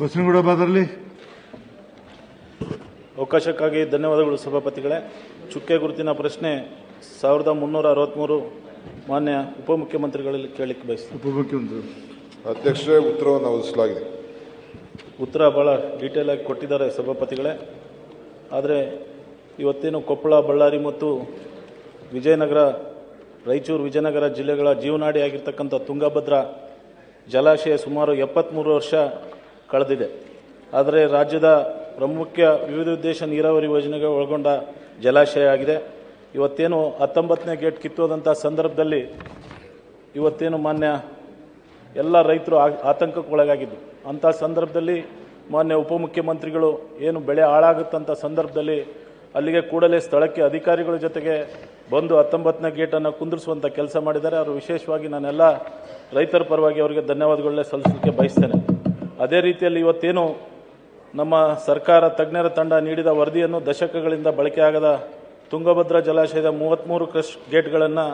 ಬಸನಗೌಡ ಬಾದರ್ಲಿ. ಅವಕಾಶಕ್ಕಾಗಿ ಧನ್ಯವಾದಗಳು ಸಭಾಪತಿಗಳೇ. ಚುಕ್ಕೆ ಗುರುತಿನ ಪ್ರಶ್ನೆ 1363 ಮಾನ್ಯ ಉಪಮುಖ್ಯಮಂತ್ರಿಗಳಲ್ಲಿ ಕೇಳಲಿಕ್ಕೆ ಬಯಸ್ತೀನಿ. ಉಪಮುಖ್ಯಮಂತ್ರಿ ಅಧ್ಯಕ್ಷರೇ, ಉತ್ತರವನ್ನು ಒದಗಿಸಲಾಗಿದೆ. ಉತ್ತರ ಭಾಳ ಡೀಟೇಲ್ ಆಗಿ ಕೊಟ್ಟಿದ್ದಾರೆ ಸಭಾಪತಿಗಳೇ. ಆದರೆ ಇವತ್ತೇನು ಕೊಪ್ಪಳ, ಬಳ್ಳಾರಿ ಮತ್ತು ವಿಜಯನಗರ, ರಾಯಚೂರು, ವಿಜಯನಗರ ಜಿಲ್ಲೆಗಳ ಜೀವನಾಡಿಯಾಗಿರ್ತಕ್ಕಂಥ ತುಂಗಭದ್ರಾ ಜಲಾಶಯ ಸುಮಾರು 73 ವರ್ಷ ಕಳೆದಿದೆ. ಆದರೆ ರಾಜ್ಯದ ಪ್ರಮುಖ ವಿವಿಧ ಉದ್ದೇಶ ನೀರಾವರಿ ಯೋಜನೆಗಳು ಒಳಗೊಂಡ ಜಲಾಶಯ ಆಗಿದೆ. ಇವತ್ತೇನು 19ನೇ ಗೇಟ್ ಕಿತ್ತೋದಂಥ ಸಂದರ್ಭದಲ್ಲಿ ಇವತ್ತೇನು ಮಾನ್ಯ ಎಲ್ಲ ರೈತರು ಆತಂಕಕ್ಕೊಳಗಾಗಿದ್ದು, ಅಂಥ ಸಂದರ್ಭದಲ್ಲಿ ಮಾನ್ಯ ಉಪಮುಖ್ಯಮಂತ್ರಿಗಳು ಏನು ಬೆಳೆ ಹಾಳಾಗುತ್ತಂಥ ಸಂದರ್ಭದಲ್ಲಿ ಅಲ್ಲಿಗೆ ಕೂಡಲೇ ಸ್ಥಳಕ್ಕೆ ಅಧಿಕಾರಿಗಳ ಜೊತೆಗೆ ಬಂದು 19ನೇ ಗೇಟನ್ನು ಕುಂದಿರಿಸುವಂಥ ಕೆಲಸ ಮಾಡಿದ್ದಾರೆ. ಅವರು ವಿಶೇಷವಾಗಿ ನಾನೆಲ್ಲ ರೈತರ ಪರವಾಗಿ ಅವರಿಗೆ ಧನ್ಯವಾದಗಳನ್ನೇ ಸಲ್ಲಿಸಲಿಕ್ಕೆ ಬಯಸ್ತೇನೆ. ಅದೇ ರೀತಿಯಲ್ಲಿ ಇವತ್ತೇನು ನಮ್ಮ ಸರ್ಕಾರ ತಜ್ಞರ ತಂಡ ನೀಡಿದ ವರದಿಯನ್ನು ದಶಕಗಳಿಂದ ಬಳಕೆಯಾಗದ ತುಂಗಭದ್ರಾ ಜಲಾಶಯದ 33 ಕ್ರಸ್ಟ್ ಗೇಟ್ಗಳನ್ನು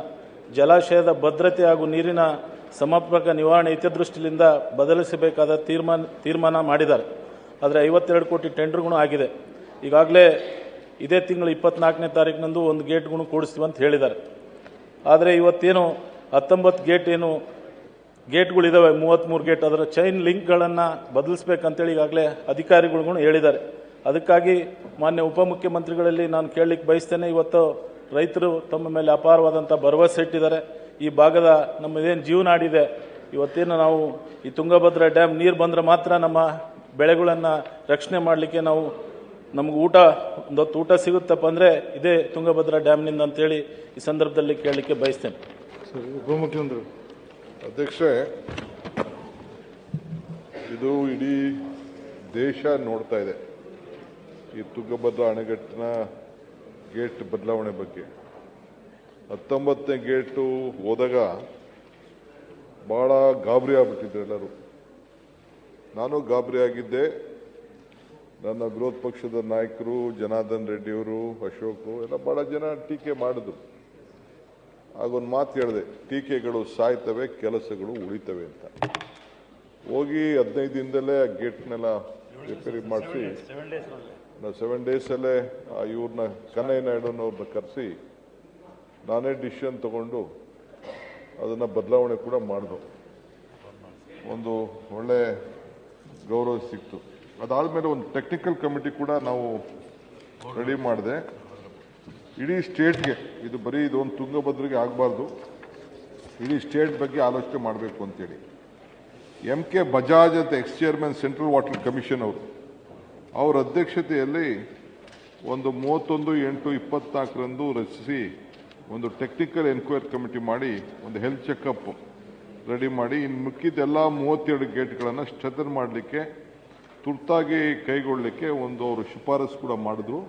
ಜಲಾಶಯದ ಭದ್ರತೆ ಹಾಗೂ ನೀರಿನ ಸಮರ್ಪಕ ನಿರ್ವಹಣೆ ಹಿತದೃಷ್ಟಿಯಿಂದ ಬದಲಿಸಬೇಕಾದ ತೀರ್ಮಾನ ಮಾಡಿದ್ದಾರೆ. ಆದರೆ 52 ಕೋಟಿ ಟೆಂಡರ್ಗಳು ಆಗಿದೆ. ಈಗಾಗಲೇ ಇದೇ ತಿಂಗಳು 24ನೇ ತಾರೀಕಿನಂದು ಒಂದು ಗೇಟ್ಗಳು ಕೂಡಿಸ್ತೀವಿ ಅಂತ ಹೇಳಿದ್ದಾರೆ. ಆದರೆ ಇವತ್ತೇನು 19 ಗೇಟ್ಗಳಿದ್ದಾವೆ, 33 ಗೇಟ್, ಅದರ ಚೈನ್ ಲಿಂಕ್ಗಳನ್ನು ಬದಲಿಸಬೇಕಂತೇಳಿ ಈಗಾಗಲೇ ಅಧಿಕಾರಿಗಳು ಹೇಳಿದ್ದಾರೆ. ಅದಕ್ಕಾಗಿ ಮಾನ್ಯ ಉಪಮುಖ್ಯಮಂತ್ರಿಗಳಲ್ಲಿ ನಾನು ಕೇಳಲಿಕ್ಕೆ ಬಯಸ್ತೇನೆ. ಇವತ್ತು ರೈತರು ತಮ್ಮ ಮೇಲೆ ಅಪಾರವಾದಂಥ ಭರವಸೆ ಇಟ್ಟಿದ್ದಾರೆ. ಈ ಭಾಗದ ನಮ್ಮದೇನು ಜೀವನಾಡಿದೆ, ಇವತ್ತೇನು ನಾವು ಈ ತುಂಗಭದ್ರಾ ಡ್ಯಾಮ್ ನೀರು ಬಂದರೆ ಮಾತ್ರ ನಮ್ಮ ಬೆಳೆಗಳನ್ನು ರಕ್ಷಣೆ ಮಾಡಲಿಕ್ಕೆ ನಮಗೆ ಊಟ ಸಿಗುತ್ತಪ್ಪ ಅಂದರೆ ಇದೇ ತುಂಗಭದ್ರಾ ಡ್ಯಾಮ್ನಿಂದ ಅಂತೇಳಿ ಈ ಸಂದರ್ಭದಲ್ಲಿ ಕೇಳಲಿಕ್ಕೆ ಬಯಸ್ತೇನೆ. ಉಪಮುಖ್ಯಮಂತ್ರಿ. ಅಧ್ಯಕ್ಷರೇ, ಇದು ಇಡೀ ದೇಶ ನೋಡ್ತಾ ಇದೆ ಈ ತುಂಗಭದ್ರಾ ಅಣೆಕಟ್ಟಿನ ಗೇಟ್ ಬದಲಾವಣೆ ಬಗ್ಗೆ. 19ನೇ ಗೇಟು ಹೋದಾಗ ಭಾಳ ಗಾಬರಿ ಆಗ್ಬಿಟ್ಟಿದ್ರು ಎಲ್ಲರೂ. ನಾನು ಗಾಬರಿ ಆಗಿದ್ದೆ. ನನ್ನ ವಿರೋಧ ಪಕ್ಷದ ನಾಯಕರು ಜನಾರ್ದನ್ ರೆಡ್ಡಿಯವರು, ಅಶೋಕ್ ಎಲ್ಲ ಭಾಳ ಜನ ಟೀಕೆ ಮಾಡಿದ್ರು. ಆಗೊಂದು ಮಾತು ಹೇಳಿದೆ, ಟೀಕೆಗಳು ಸಾಯ್ತವೆ, ಕೆಲಸಗಳು ಉಳಿತವೆ ಅಂತ. ಹೋಗಿ 15 ದಿನದಲ್ಲೇ ಆ ಗೇಟ್ನೆಲ್ಲ ರಿಪೇರಿ ಮಾಡಿಸಿ 7 ಡೇಸಲ್ಲೇ ಇವ್ರನ್ನ ಕನ್ನಯ್ಯ ನಾಯ್ಡುನವ್ರನ್ನ ಕರೆಸಿ ನಾನೇ ಡಿಸಿಷನ್ ತಗೊಂಡು ಅದನ್ನು ಬದಲಾವಣೆ ಕೂಡ ಮಾಡಿದ್ರು. ಒಂದು ಒಳ್ಳೆ ಗೌರವ ಸಿಕ್ತು. ಅದಾದಮೇಲೆ ಒಂದು ಟೆಕ್ನಿಕಲ್ ಕಮಿಟಿ ಕೂಡ ನಾವು ರೆಡಿ ಮಾಡಿದೆ. ಇಡೀ ಸ್ಟೇಟ್ಗೆ ಇದು ಬರೀ ಇದೊಂದು ತುಂಗಭದ್ರಿಗೆ ಆಗಬಾರ್ದು, ಇಡೀ ಸ್ಟೇಟ್ ಬಗ್ಗೆ ಆಲೋಚನೆ ಮಾಡಬೇಕು ಅಂತೇಳಿ MK ಬಜಾಜ್ ಅಂತ X chairman central water commission ಅವ್ರ ಅಧ್ಯಕ್ಷತೆಯಲ್ಲಿ ಒಂದು 31/8/24ರಂದು ರಚಿಸಿ ಒಂದು ಟೆಕ್ನಿಕಲ್ ಎನ್ಕ್ವೈರಿ ಕಮಿಟಿ ಮಾಡಿ ಒಂದು ಹೆಲ್ತ್ ಚೆಕಪ್ ರೆಡಿ ಮಾಡಿ ಇನ್ನು ಮಿಕ್ಕಿದ್ದೆಲ್ಲ 32 ಗೇಟ್ಗಳನ್ನು ಸ್ಟ್ರೆಂಥನ್ ಮಾಡಲಿಕ್ಕೆ ತುರ್ತಾಗಿ ಕೈಗೊಳ್ಳಲಿಕ್ಕೆ ಒಂದು ಅವರು ಶಿಫಾರಸು ಕೂಡ ಮಾಡಿದ್ರು.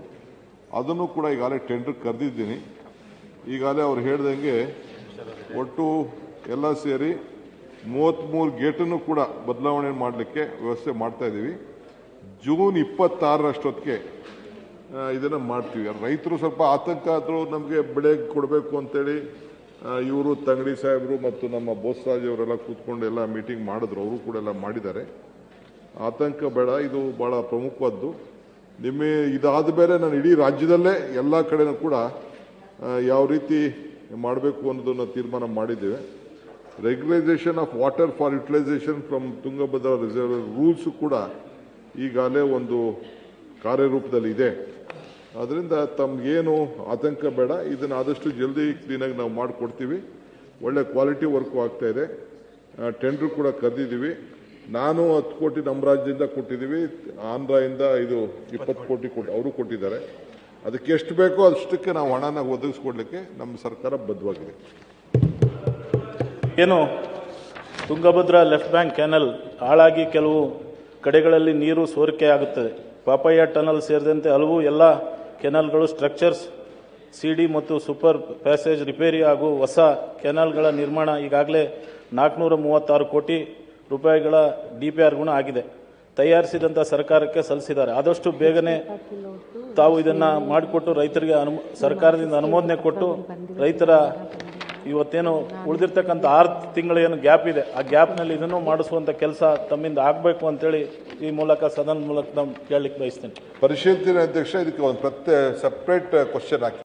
ಅದನ್ನು ಕೂಡ ಈಗಾಗಲೇ ಟೆಂಡರ್ ಕರೆದಿದ್ದೀನಿ. ಈಗಾಗಲೇ ಅವ್ರು ಹೇಳ್ದಂಗೆ ಒಟ್ಟು ಎಲ್ಲ ಸೇರಿ 33 ಗೇಟನ್ನು ಕೂಡ ಬದಲಾವಣೆ ಮಾಡಲಿಕ್ಕೆ ವ್ಯವಸ್ಥೆ ಮಾಡ್ತಾ ಇದ್ದೀವಿ. ಜೂನ್ 26ರಷ್ಟೊತ್ತಿಗೆ ಇದನ್ನು ಮಾಡ್ತೀವಿ. ರೈತರು ಸ್ವಲ್ಪ ಆತಂಕ ಆದರೂ ನಮಗೆ ಬೆಳೆ ಕೊಡಬೇಕು ಅಂತೇಳಿ ಇವರು ತಂಗಡಿ ಸಾಹೇಬರು ಮತ್ತು ನಮ್ಮ ಬೋಸರಾಜ್ ಅವರೆಲ್ಲ ಕೂತ್ಕೊಂಡು ಎಲ್ಲ ಮೀಟಿಂಗ್ ಮಾಡಿದ್ರು. ಅವರು ಕೂಡ ಎಲ್ಲ ಮಾಡಿದ್ದಾರೆ. ಆತಂಕ ಬೇಡ, ಇದು ಭಾಳ ಪ್ರಮುಖವಾದ್ದು. ಇದಾದ ಮೇಲೆ ನಾನು ಇಡೀ ರಾಜ್ಯದಲ್ಲೇ ಎಲ್ಲ ಕಡೆನೂ ಕೂಡ ಯಾವ ರೀತಿ ಮಾಡಬೇಕು ಅನ್ನೋದನ್ನು ತೀರ್ಮಾನ ಮಾಡಿದ್ದೇವೆ. Regularisation of water for utilisation from Tungabhadra reserve rules ಕೂಡ ಈಗಾಗಲೇ ಒಂದು ಕಾರ್ಯರೂಪದಲ್ಲಿ ಇದೆ. ಅದರಿಂದ ತಮಗೇನು ಆತಂಕ ಬೇಡ, ಇದನ್ನು ಆದಷ್ಟು ಜಲ್ದಿ ಕ್ಲೀನಾಗಿ ನಾವು ಮಾಡಿಕೊಡ್ತೀವಿ. ಒಳ್ಳೆ ಕ್ವಾಲಿಟಿ ವರ್ಕು ಆಗ್ತಾ ಇದೆ. ಟೆಂಡರ್ ಕೂಡ ಕರೆದಿದ್ದೀವಿ. ನಾನು 10 ಕೋಟಿ ನಮ್ಮ ರಾಜ್ಯದಿಂದ ಕೊಟ್ಟಿದ್ದೀವಿ, ಆಂಧ್ರದಿಂದ ಇದು 20 ಕೋಟಿ ಅವರು ಕೊಟ್ಟಿದ್ದಾರೆ. ಅದಕ್ಕೆ ಎಷ್ಟು ಬೇಕೋ ಅಷ್ಟಕ್ಕೆ ನಾವು ಹಣನ ಒದಗಿಸ್ಕೊಡ್ಲಿಕ್ಕೆ ನಮ್ಮ ಸರ್ಕಾರ ಬದ್ಧವಾಗಿದೆ. ಏನು ತುಂಗಭದ್ರಾ ಲೆಫ್ಟ್ ಬ್ಯಾಂಕ್ ಕ್ಯಾನಲ್ ಹಾಳಾಗಿ ಕೆಲವು ಕಡೆಗಳಲ್ಲಿ ನೀರು ಸೋರಿಕೆಯಾಗುತ್ತದೆ. ಪಾಪಯ್ಯ ಟನಲ್ ಸೇರಿದಂತೆ ಹಲವು ಎಲ್ಲ ಕೆನಾಲ್ಗಳು ಸ್ಟ್ರಕ್ಚರ್ಸ್ CD ಮತ್ತು ಸೂಪರ್ ಪ್ಯಾಸೇಜ್ ರಿಪೇರಿ ಹಾಗೂ ಹೊಸ ಕೆನಾಲ್ಗಳ ನಿರ್ಮಾಣ ಈಗಾಗಲೇ 436 ಕೋಟಿ ರೂಪಾಯಿಗಳ DPR ಆಗಿದೆ. ತಯಾರಿಸಿದಂಥ ಸರ್ಕಾರಕ್ಕೆ ಸಲ್ಲಿಸಿದ್ದಾರೆ. ಆದಷ್ಟು ಬೇಗನೆ ತಾವು ಇದನ್ನು ಮಾಡಿಕೊಟ್ಟು ರೈತರಿಗೆ ಸರ್ಕಾರದಿಂದ ಅನುಮೋದನೆ ಕೊಟ್ಟು ರೈತರ ಇವತ್ತೇನು ಉಳಿದಿರ್ತಕ್ಕಂಥ 6 ತಿಂಗಳು ಏನು ಗ್ಯಾಪ್ ಇದೆ, ಆ ಗ್ಯಾಪ್ನಲ್ಲಿ ಇದನ್ನು ಮಾಡಿಸುವಂಥ ಕೆಲಸ ತಮ್ಮಿಂದ ಆಗಬೇಕು ಅಂತೇಳಿ ಈ ಮೂಲಕ ಸದನ ಮೂಲಕ ನಾವು ಕೇಳಲಿಕ್ಕೆ ಬಯಸ್ತೇನೆ. ಪರಿಶೀಲಿಸಿದ ಅಧ್ಯಕ್ಷ, ಇದಕ್ಕೆ ಒಂದು ಸಪ್ರೇಟ್ ಕ್ವಶನ್ ಹಾಕಿ.